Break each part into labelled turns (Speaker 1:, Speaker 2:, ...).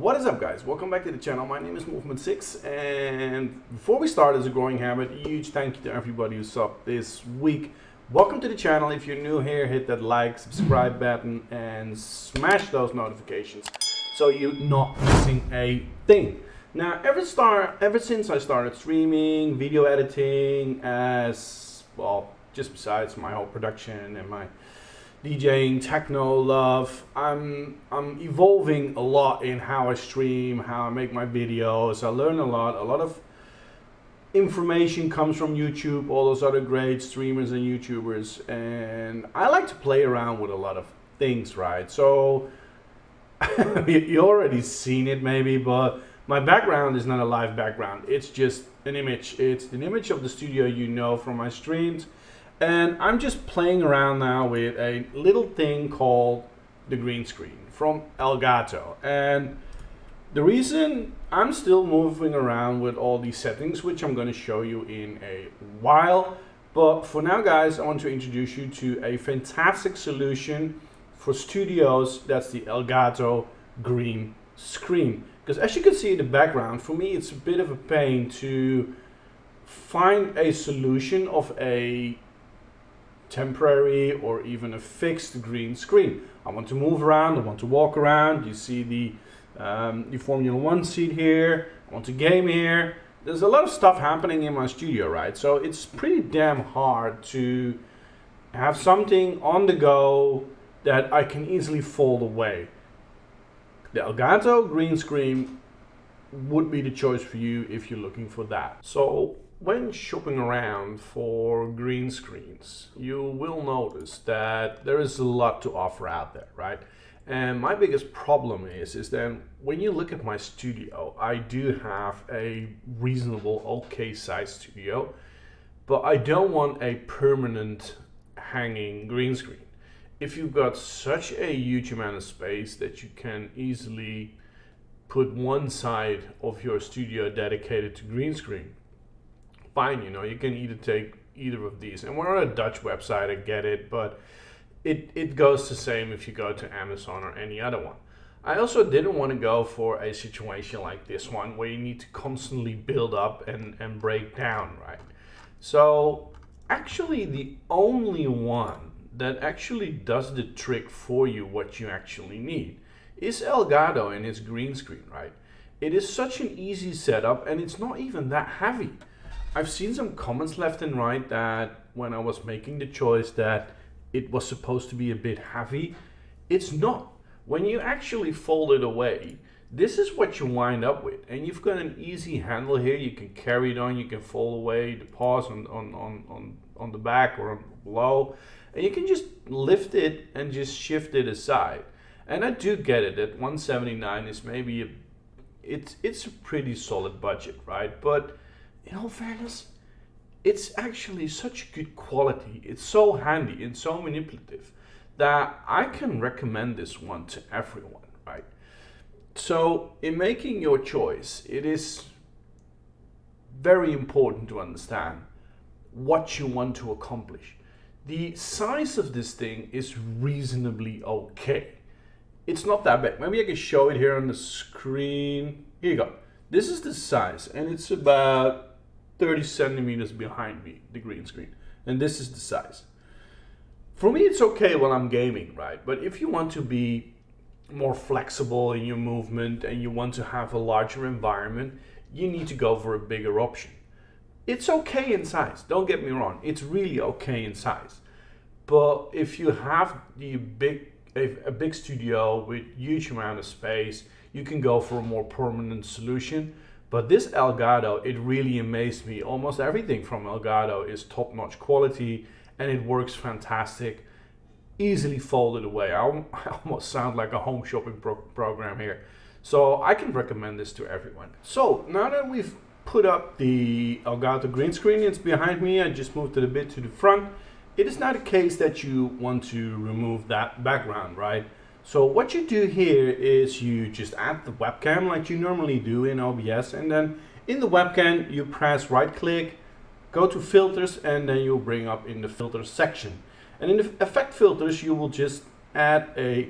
Speaker 1: What is up, guys? Welcome back to the channel. My name is Movement6, and before we start as a growing habit, a huge thank you to everybody who subbed this week. Welcome to the channel. If you're new here, hit that like, subscribe button and smash those notifications so you're not missing a thing. Now, ever since I started streaming, video editing, as well, just besides my whole production and my DJing, techno love, I'm evolving a lot in how I stream, how I make my videos. I learn a lot of information comes from YouTube, all those other great streamers and YouTubers, and I like to play around with a lot of things, right? So you already seen it maybe, but my background is not a live background. It's just an image. It's an image of the studio you know from my streams. And I'm just playing around now with a little thing called the green screen from Elgato. And the reason I'm still moving around with all these settings, which I'm going to show you in a while. But for now, guys, I want to introduce you to a fantastic solution for studios. That's the Elgato green screen. Because as you can see in the background, for me, it's a bit of a pain to find a solution of a temporary or even a fixed green screen. I want to move around, I want to walk around. You see the Formula 1 seat here. I want to game here. There's a lot of stuff happening in my studio, right? So it's pretty damn hard to have something on the go that I can easily fold away. The Elgato green screen would be the choice for you if you're looking for that. So when shopping around for green screens, you will notice that there is a lot to offer out there, right? And my biggest problem is that when you look at my studio, I do have a reasonable, okay sized studio, but I don't want a permanent hanging green screen. If you've got such a huge amount of space that you can easily put one side of your studio dedicated to green screen, fine, you can either take either of these. And we're on a Dutch website, I get it, but it goes the same if you go to Amazon or any other one. I also didn't want to go for a situation like this one where you need to constantly build up and break down, right? So actually the only one that actually does the trick for you, what you actually need, is Elgato and its green screen, right? It is such an easy setup and it's not even that heavy. I've seen some comments left and right that when I was making the choice that it was supposed to be a bit heavy. It's not. When you actually fold it away, this is what you wind up with. And you've got an easy handle here. You can carry it on, you can fold away the paws on the back or below. And you can just lift it and just shift it aside. And I do get it that $179 is maybe it's a pretty solid budget, right? But in all fairness, it's actually such good quality. It's so handy and so manipulative that I can recommend this one to everyone, right? So in making your choice, it is very important to understand what you want to accomplish. The size of this thing is reasonably okay. It's not that big. Maybe I can show it here on the screen. Here you go. This is the size, and it's about 30 centimeters behind me, the green screen. And this is the size. For me, it's okay when I'm gaming, right? But if you want to be more flexible in your movement and you want to have a larger environment, you need to go for a bigger option. It's okay in size, don't get me wrong. It's really okay in size. But if you have a big studio with huge amount of space, you can go for a more permanent solution. But this Elgato, it really amazed me. Almost everything from Elgato is top-notch quality and it works fantastic. Easily folded away. I almost sound like a home shopping program here. So I can recommend this to everyone. So now that we've put up the Elgato green screen, it's behind me. I just moved it a bit to the front. It is not a case that you want to remove that background, right? So what you do here is you just add the webcam like you normally do in OBS, and then in the webcam you press right click, go to filters, and then you'll bring up in the filters section. And in the effect filters you will just add a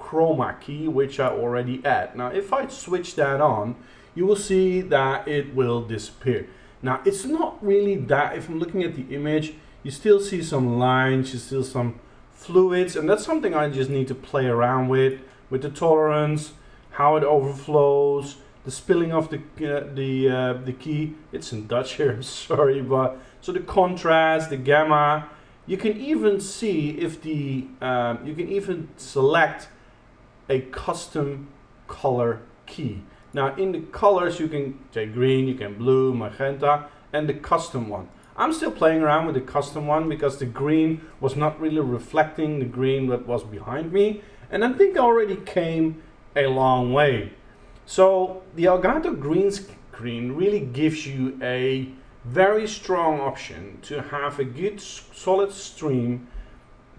Speaker 1: chroma key, which I already add. Now if I switch that on, you will see that it will disappear. Now it's not really that, if I'm looking at the image, you still see some lines, you still some fluids, and that's something I just need to play around with the tolerance, how it overflows, the spilling of the key. It's in Dutch here, I'm sorry, but so the contrast, the gamma. You can even see if the you can even select a custom color key. Now in the colors you can take green, you can blue, magenta, and the custom one. I'm still playing around with the custom one because the green was not really reflecting the green that was behind me, and I think I already came a long way. So the Elgato green screen really gives you a very strong option to have a good solid stream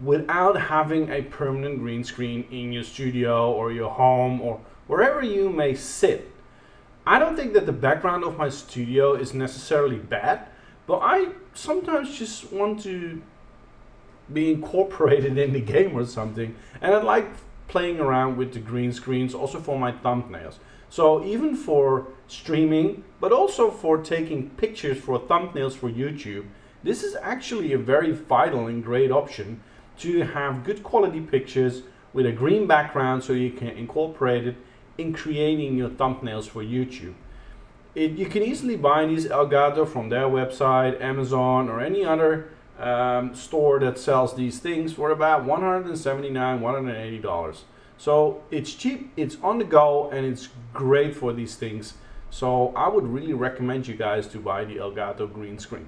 Speaker 1: without having a permanent green screen in your studio or your home or wherever you may sit. I don't think that the background of my studio is necessarily bad, but I sometimes just want to be incorporated in the game or something, and I like playing around with the green screens also for my thumbnails. So even for streaming, but also for taking pictures for thumbnails for YouTube, this is actually a very vital and great option to have good quality pictures with a green background so you can incorporate it in creating your thumbnails for YouTube. You can easily buy these Elgato from their website, Amazon, or any other store that sells these things for about $179, $180. So it's cheap, it's on the go, and it's great for these things. So I would really recommend you guys to buy the Elgato green screen.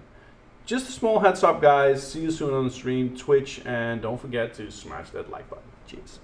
Speaker 1: Just a small heads up, guys. See you soon on the stream, Twitch, and don't forget to smash that like button. Cheers.